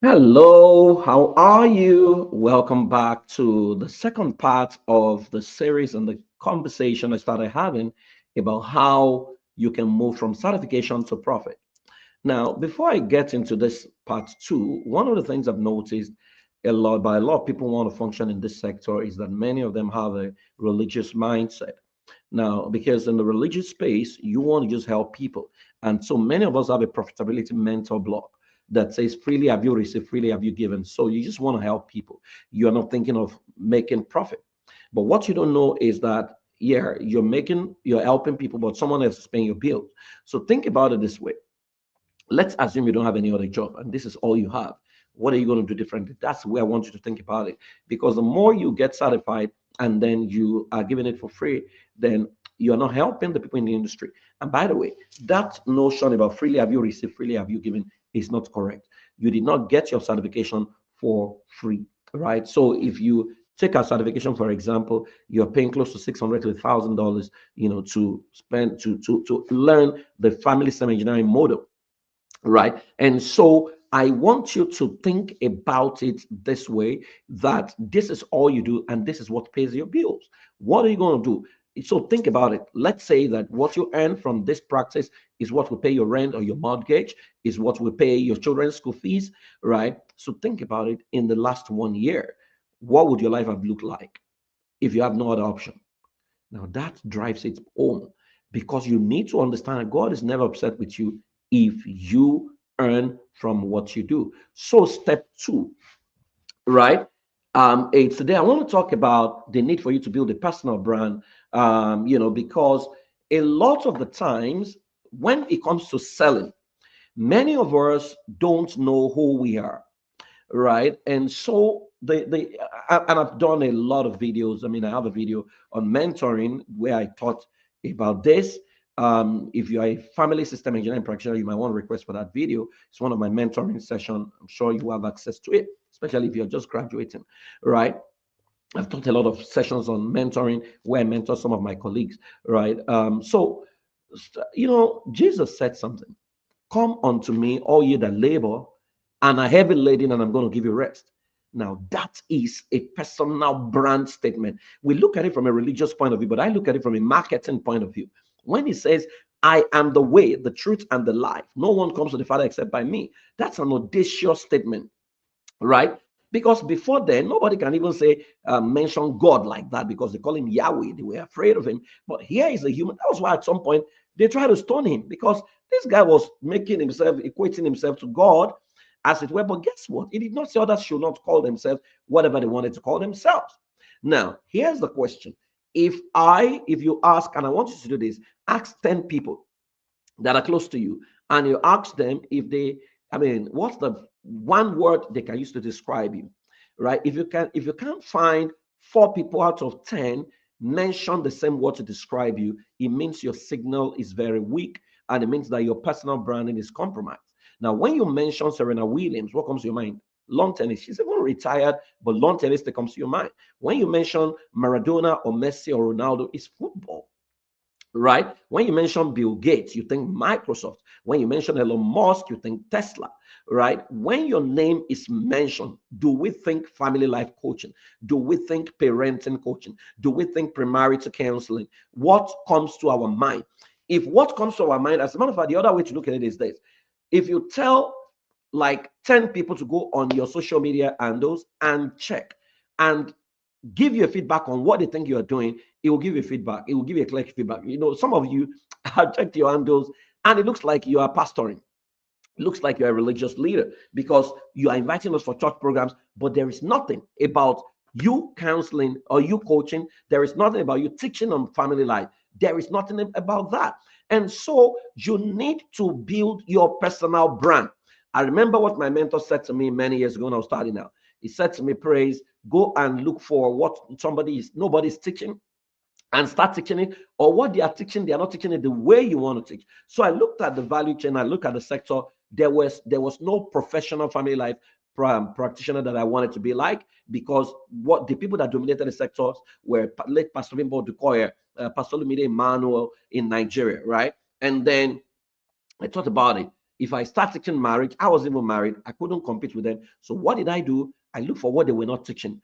Hello, how are you? Welcome back to the second part of the series and the conversation I started having about how you can move from certification to profit. Now, before I get into this part two, one of the things I've noticed a lot of people want to function in this sector is that many of them have a religious mindset. Now, because in the religious space, you want to just help people. And so many of us have a profitability mental block that says, freely have you received, freely have you given. So you just want to help people. You're not thinking of making profit. But what you don't know is that, yeah, you're helping people, but someone else is paying your bills. So think about it this way. Let's assume you don't have any other job and this is all you have. What are you going to do differently? That's where I want you to think about it. Because the more you get certified and then you are giving it for free, then you're not helping the people in the industry. And by the way, that notion about freely have you received, freely have you given is not correct. You did not get your certification for free, right? So if you take a certification, for example, you're paying close to $600 to $1,000, to spend to learn the family system engineering model, right? And so I want you to think about it this way, that this is all you do and this is what pays your bills. What are you going to do? So think about it. Let's say that what you earn from this practice is what will pay your rent or your mortgage, is what will pay your children's school fees, right? So think about it. In the last 1 year, what would your life have looked like if you have no other option? Now that drives it home, because you need to understand that God is never upset with you if you earn from what you do. So step two, right? Today I want to talk about the need for you to build a personal brand. Because a lot of the times when it comes to selling, many of us don't know who we are, right? And so and I've done a lot of videos. I mean, I have a video on mentoring where I taught about this. If you are a family system engineering practitioner, you might want to request for that video. It's one of my mentoring session. I'm sure you have access to it, especially if you're just graduating, right? I've taught a lot of sessions on mentoring where I mentor some of my colleagues, right? Jesus said something. Come unto me, all ye that labor and are heavy laden, and I'm going to give you rest. Now, that is a personal brand statement. We look at it from a religious point of view, but I look at it from a marketing point of view. When he says, I am the way, the truth, and the life, no one comes to the Father except by me, that's an audacious statement, right? Because before then, nobody can even say, mention God like that, because they call him Yahweh. They were afraid of him. But here is a human. That was why at some point they tried to stone him, because this guy was making himself, equating himself to God, as it were. But guess what? He did not say others should not call themselves whatever they wanted to call themselves. Now, here's the question. If you ask, and I want you to do this, ask 10 people that are close to you, and you ask them if they, I mean, what's the one word they can use to describe you, right? If you can't find four people out of 10 mention the same word to describe you, it means your signal is very weak, and it means that your personal branding is compromised. Now, when you mention Serena Williams, what comes to your mind? Lawn tennis. She's even retired, but lawn tennis that comes to your mind. When you mention Maradona or Messi or Ronaldo, it's football, right? When you mention Bill Gates, you think Microsoft. When you mention Elon Musk, you think Tesla, right? When your name is mentioned, do we think family life coaching? Do we think parenting coaching? Do we think premarital counseling? What comes to our mind? If what comes to our mind, as a matter of fact, the other way to look at it is this. If you tell like 10 people to go on your social media handles and check and give you a feedback on what they think you are doing, it will give you feedback. It will give you a clear feedback. Some of you have checked your handles and it looks like you are pastoring. It looks like you're a religious leader because you are inviting us for church programs, but there is nothing about you counseling or you coaching. There is nothing about you teaching on family life. There is nothing about that. And so you need to build your personal brand. I remember what my mentor said to me many years ago when I was starting out. He said to me, Praise, go and look for what nobody's teaching and start teaching it, or what they are teaching, they are not teaching it the way you want to teach. So I looked at the value chain, I looked at the sector. There was no professional family life practitioner that I wanted to be like, because what the people that dominated the sectors were late Pastor Bimbo Dukoya, Pastor Lumide Emmanuel in Nigeria, right? And then I thought about it. If I start teaching marriage, I was even married, I couldn't compete with them. So what did I do? I looked for what they were not teaching.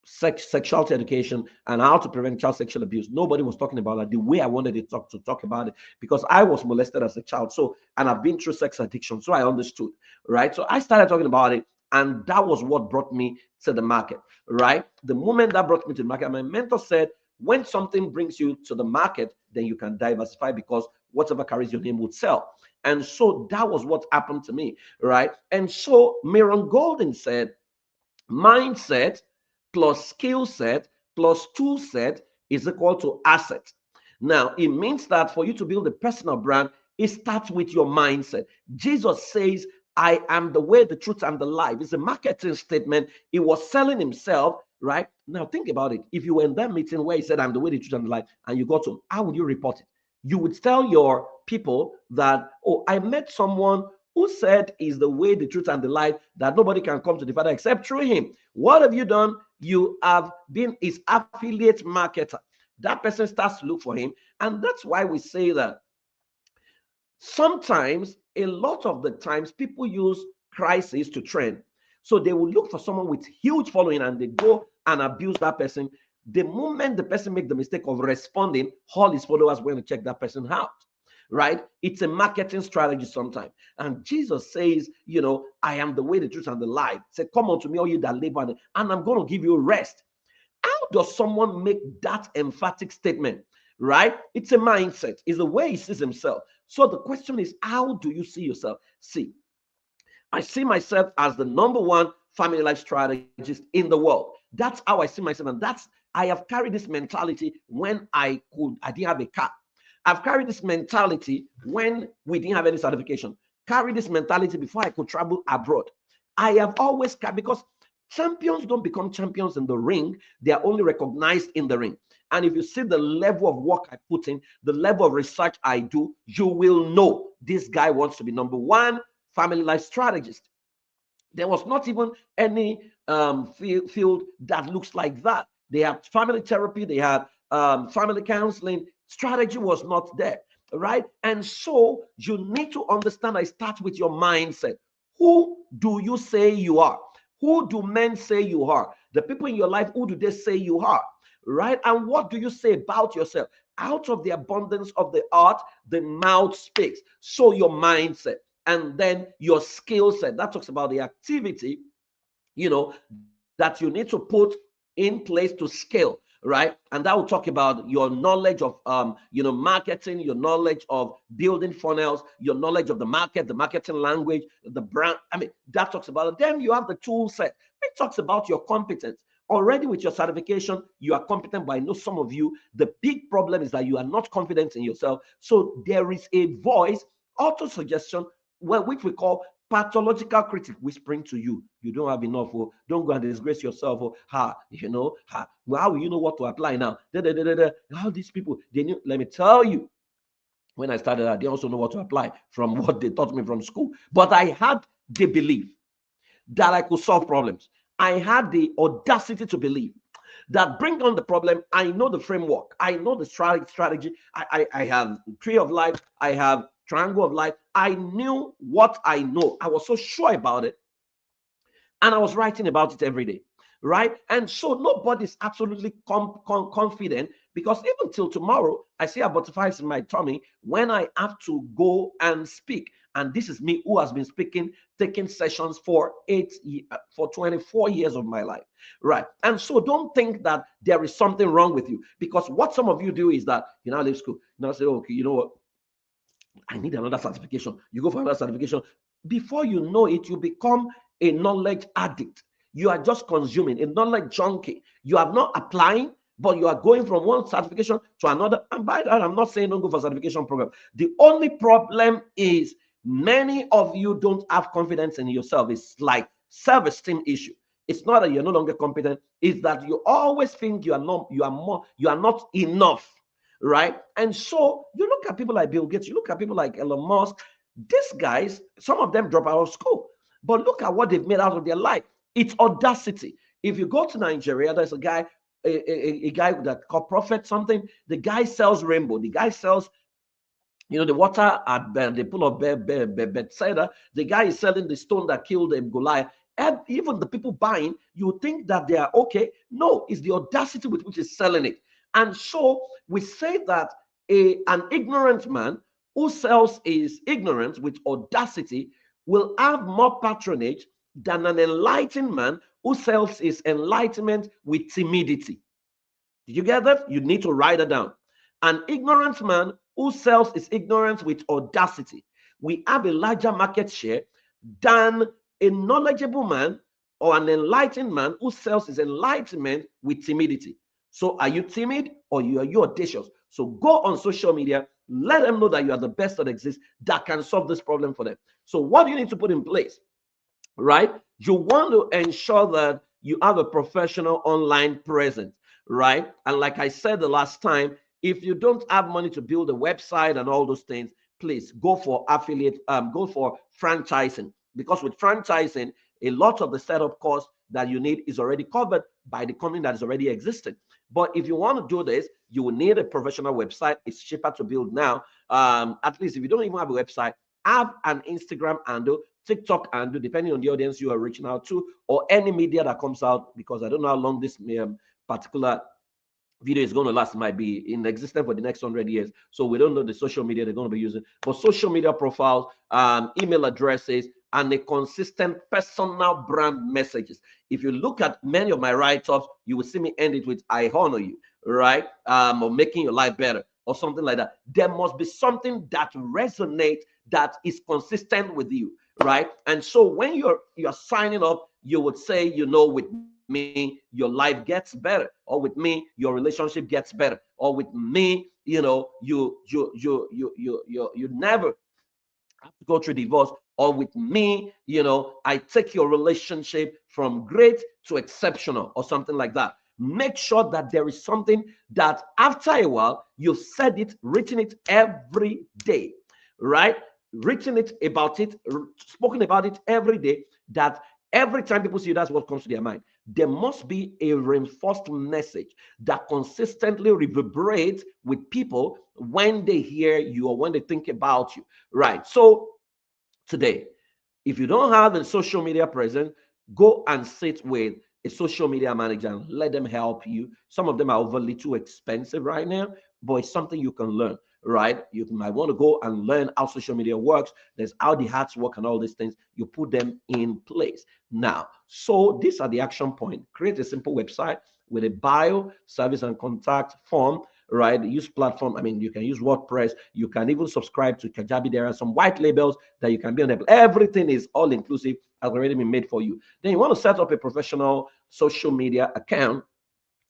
Sexuality education and how to prevent child sexual abuse. Nobody was talking about that the way I wanted to talk about it, because I was molested as a child. So, and I've been through sex addiction. So I understood, right? So I started talking about it. And that was what brought me to the market, right? The moment that brought me to the market, my mentor said, when something brings you to the market, then you can diversify, because whatever carries your name would sell. And so that was what happened to me, right? And so Myron Golden said, mindset plus skill set plus tool set is equal to asset. Now, it means that for you to build a personal brand, it starts with your mindset. Jesus says, I am the way, the truth, and the life. It's a marketing statement. He was selling himself, right? Now, think about it. If you were in that meeting where he said, I'm the way, the truth, and the life, and you got to, how would you report it? You would tell your people that, oh, I met someone who said is the way, the truth, and the life, that nobody can come to the Father except through him. What have you done? You have been his affiliate marketer. That person starts to look for him. And that's why we say that sometimes, a lot of the times, people use crisis to trend. So they will look for someone with huge following and they go and abuse that person. The moment the person makes the mistake of responding, all his followers want to check that person out, right? It's a marketing strategy sometimes. And Jesus says, I am the way, the truth, and the life. Say, come unto me, all you that labor, and I'm going to give you rest. How does someone make that emphatic statement, right? It's a mindset. It's the way he sees himself. So the question is, how do you see yourself? See, I see myself as the number one family life strategist in the world. That's how I see myself. And I have carried this mentality when I didn't have a car. I've carried this mentality when we didn't have any certification. Carried this mentality before I could travel abroad. I have always carried, because champions don't become champions in the ring. They are only recognized in the ring. And if you see the level of work I put in, the level of research I do, you will know this guy wants to be number one family life strategist. There was not even any field that looks like that. They had family therapy, they had family counseling. Strategy was not there, right? And so you need to understand, I start with your mindset. Who do you say you are? Who do men say you are? The people in your life, who do they say you are? Right? And what do you say about yourself? Out of the abundance of the heart, the mouth speaks. So your mindset, and then your skill set. That talks about the activity, that you need to put in place to scale, right? And that will talk about your knowledge of marketing, your knowledge of building funnels, your knowledge of the market, the marketing language, the brand. I mean, that talks about it. Then you have the tool set. It talks about your competence. Already with your certification, you are competent, but I know some of you, the big problem is that you are not confident in yourself. So there is a voice, auto-suggestion, which we call pathological critic whispering to you. You don't have enough. Oh, don't go and disgrace yourself. Oh, well, how will you know what to apply now? How these people, they knew. Let me tell you, when I started out, they also know what to apply from what they taught me from school. But I had the belief that I could solve problems. I had the audacity to believe that bring on the problem. I know the framework. I know the strategy. I have tree of life. I have triangle of life. I knew what I know. I was so sure about it. And I was writing about it every day. Right. And so nobody's absolutely confident, because even till tomorrow, I see a butterflies in my tummy when I have to go and speak. And this is me who has been speaking, taking sessions for 24 years of my life. Right. And so don't think that there is something wrong with you, because what some of you do is that, leave school. Now say, okay, you know what? I need another certification. You go for another certification. Before you know it, you become a knowledge addict. You are just consuming, a knowledge junkie. You are not applying, but you are going from one certification to another. And by that, I'm not saying don't go for certification program. The only problem is many of you don't have confidence in yourself. It's like self-esteem issue. It's not that you're no longer competent. It's that you always think you are not enough. Right? And so you look at people like Bill Gates, you look at people like Elon Musk. These guys, some of them drop out of school, but look at what they've made out of their life. It's audacity. If you go to Nigeria, there's a guy, a guy that called Prophet something. The guy sells rainbow. The guy sells, You know, the water at the pool of Bethsaida, the guy is selling the stone that killed Goliath. And even the people buying, you think that they are okay. No, it's the audacity with which he's selling it. And so we say that an ignorant man who sells his ignorance with audacity will have more patronage than an enlightened man who sells his enlightenment with timidity. Did you get that? You need to write it down. An ignorant man who sells his ignorance with audacity, we have a larger market share than a knowledgeable man or an enlightened man who sells his enlightenment with timidity. So are you timid or are you audacious? So go on social media, let them know that you are the best that exists that can solve this problem for them. So what do you need to put in place? Right? You want to ensure that you have a professional online presence, right? And like I said the last time, if you don't have money to build a website and all those things, please go for affiliate, go for franchising, because with franchising, a lot of the setup cost that you need is already covered by the company that is already existing. But if you want to do this, you will need a professional website. It's cheaper to build now. At least if you don't even have a website, have an Instagram handle, TikTok handle, depending on the audience you are reaching out to, or any media that comes out, because I don't know how long this particular video is going to last. It might be in existence for the next 100 years. So we don't know the social media they're going to be using. But social media profiles, email addresses, and a consistent personal brand messages. If you look at many of my write-ups, you will see me end it with "I honor you," right? Or "making your life better," or something like that. There must be something that resonates, that is consistent with you, right? And so when you're signing up, you would say, you know, with me your life gets better, or with me your relationship gets better, or with me, you know, you never have to go through divorce, or with me, you know, I take your relationship from great to exceptional, or something like that. Make sure that there is something that after a while you've said it, written it every day, right? Written it about it, spoken about it every day, that every time people see you, that's what comes to their mind. There must be a reinforced message that consistently reverberates with people when they hear you or when they think about you, right? So today, if you don't have a social media presence, go and sit with a social media manager and let them help you. Some of them are overly too expensive right now, but it's something you can learn, right? You might want to go and learn how social media works. There's how the hats work and all these things. You put them in place. Now, so these are the action points. Create a simple website with a bio, service, and contact form, right? Use platform. I mean, you can use WordPress. You can even subscribe to Kajabi. There are some white labels that you can be on there. Everything is all inclusive, has already been made for you. Then you want to set up a professional social media account,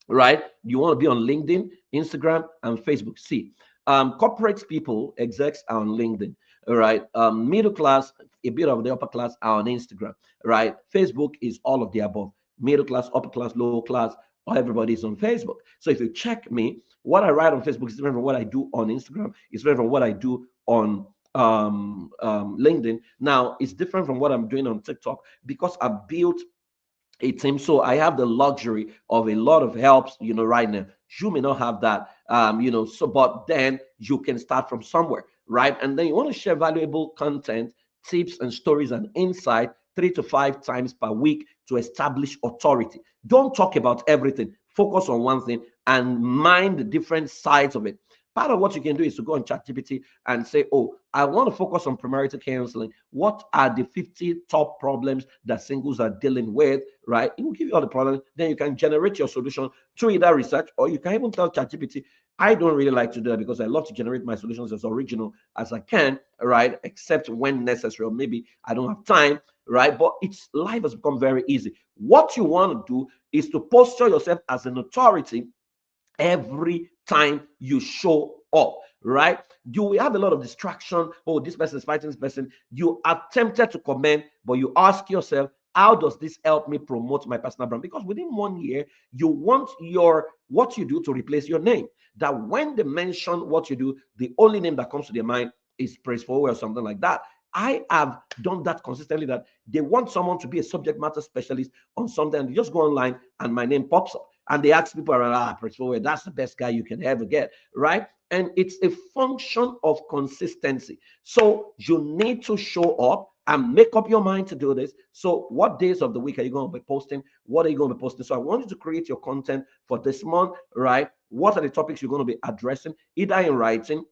right? You want to be on LinkedIn, Instagram, and Facebook. See, corporate people, execs are on LinkedIn, all right? Middle class, a bit of the upper class are on Instagram, right? Facebook is all of the above. Middle class, upper class, low class, everybody is on Facebook. So if you check me, what I write on Facebook is different from what I do on Instagram. It's different from what I do on LinkedIn. Now, it's different from what I'm doing on TikTok, because I built a team. So I have the luxury of a lot of helps, you know, right now. You may not have that, you know, so, but then you can start from somewhere, right? And then you want to share valuable content, tips, and stories and insight 3 to 5 times per week to establish authority. Don't talk about everything. Focus on one thing and mind the different sides of it. Part of what you can do is to go on ChatGPT and say, oh, I want to focus on premarital counseling. What are the 50 top problems that singles are dealing with, right? It will give you all the problems. Then you can generate your solution through either research, or you can even tell ChatGPT. I don't really like to do that because I love to generate my solutions as original as I can, right? Except when necessary, or maybe I don't have time, right? But it's life has become very easy. What you want to do is to posture yourself as an authority every time you show up, right? You will have a lot of distraction. Oh, this person is fighting this person. You are tempted to comment, but you ask yourself, how does this help me promote my personal brand? Because within 1 year, you want your what you do to replace your name. That when they mention what you do, the only name that comes to their mind is Praise Fowowe or something like that. I have done that consistently, that they want someone to be a subject matter specialist on something, and you just go online and my name pops up. And they ask people around, Praise Fowowe, that's the best guy you can ever get, right? And it's a function of consistency. So you need to show up and make up your mind to do this. So what days of the week are you going to be posting? What are you going to be posting? So I want you to create your content for this month, right? What are the topics you're going to be addressing, either in writing,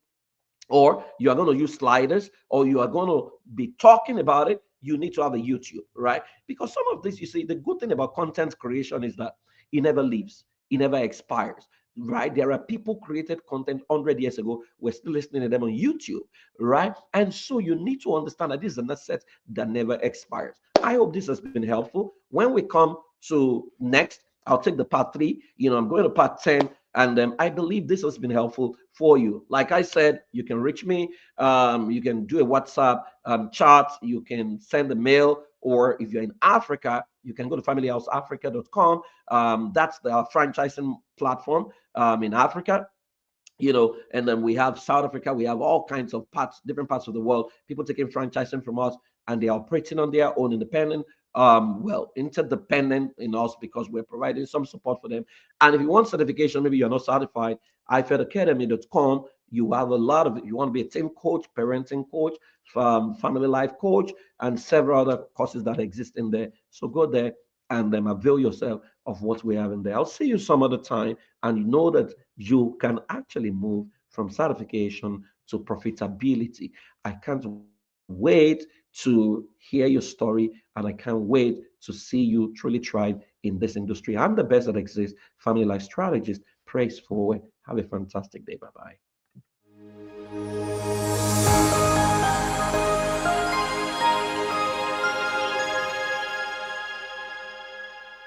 or you are going to use sliders, or you are going to be talking about it. You need to have a YouTube, right? Because some of this, you see, the good thing about content creation is that it never leaves, it never expires, right? There are people created content 100 years ago. We're still listening to them on YouTube, right? And so you need to understand that this is an asset that never expires. I hope this has been helpful. When we come to next, I'll take the part 3. I'm going to part 10, and I believe this has been helpful for you. Like I said, you can reach me. You can do a WhatsApp chat. You can send a mail. Or if you're in Africa, you can go to familyhouseafrica.com. That's the franchising platform in Africa. And then we have South Africa. We have all kinds of parts, different parts of the world, people taking franchising from us, and they're operating on their own, independent, interdependent in us, because we're providing some support for them. And if you want certification, maybe you're not certified, ifedacademy.com. You have a lot of, you want to be a team coach, parenting coach, family life coach, and several other courses that exist in there. So go there and then avail yourself of what we have in there. I'll see you some other time, and you know that you can actually move from certification to profitability. I can't wait to hear your story, and I can't wait to see you truly thrive in this industry. I'm the best that exists, family life strategist. Praise Fowowe. Have a fantastic day. Bye bye.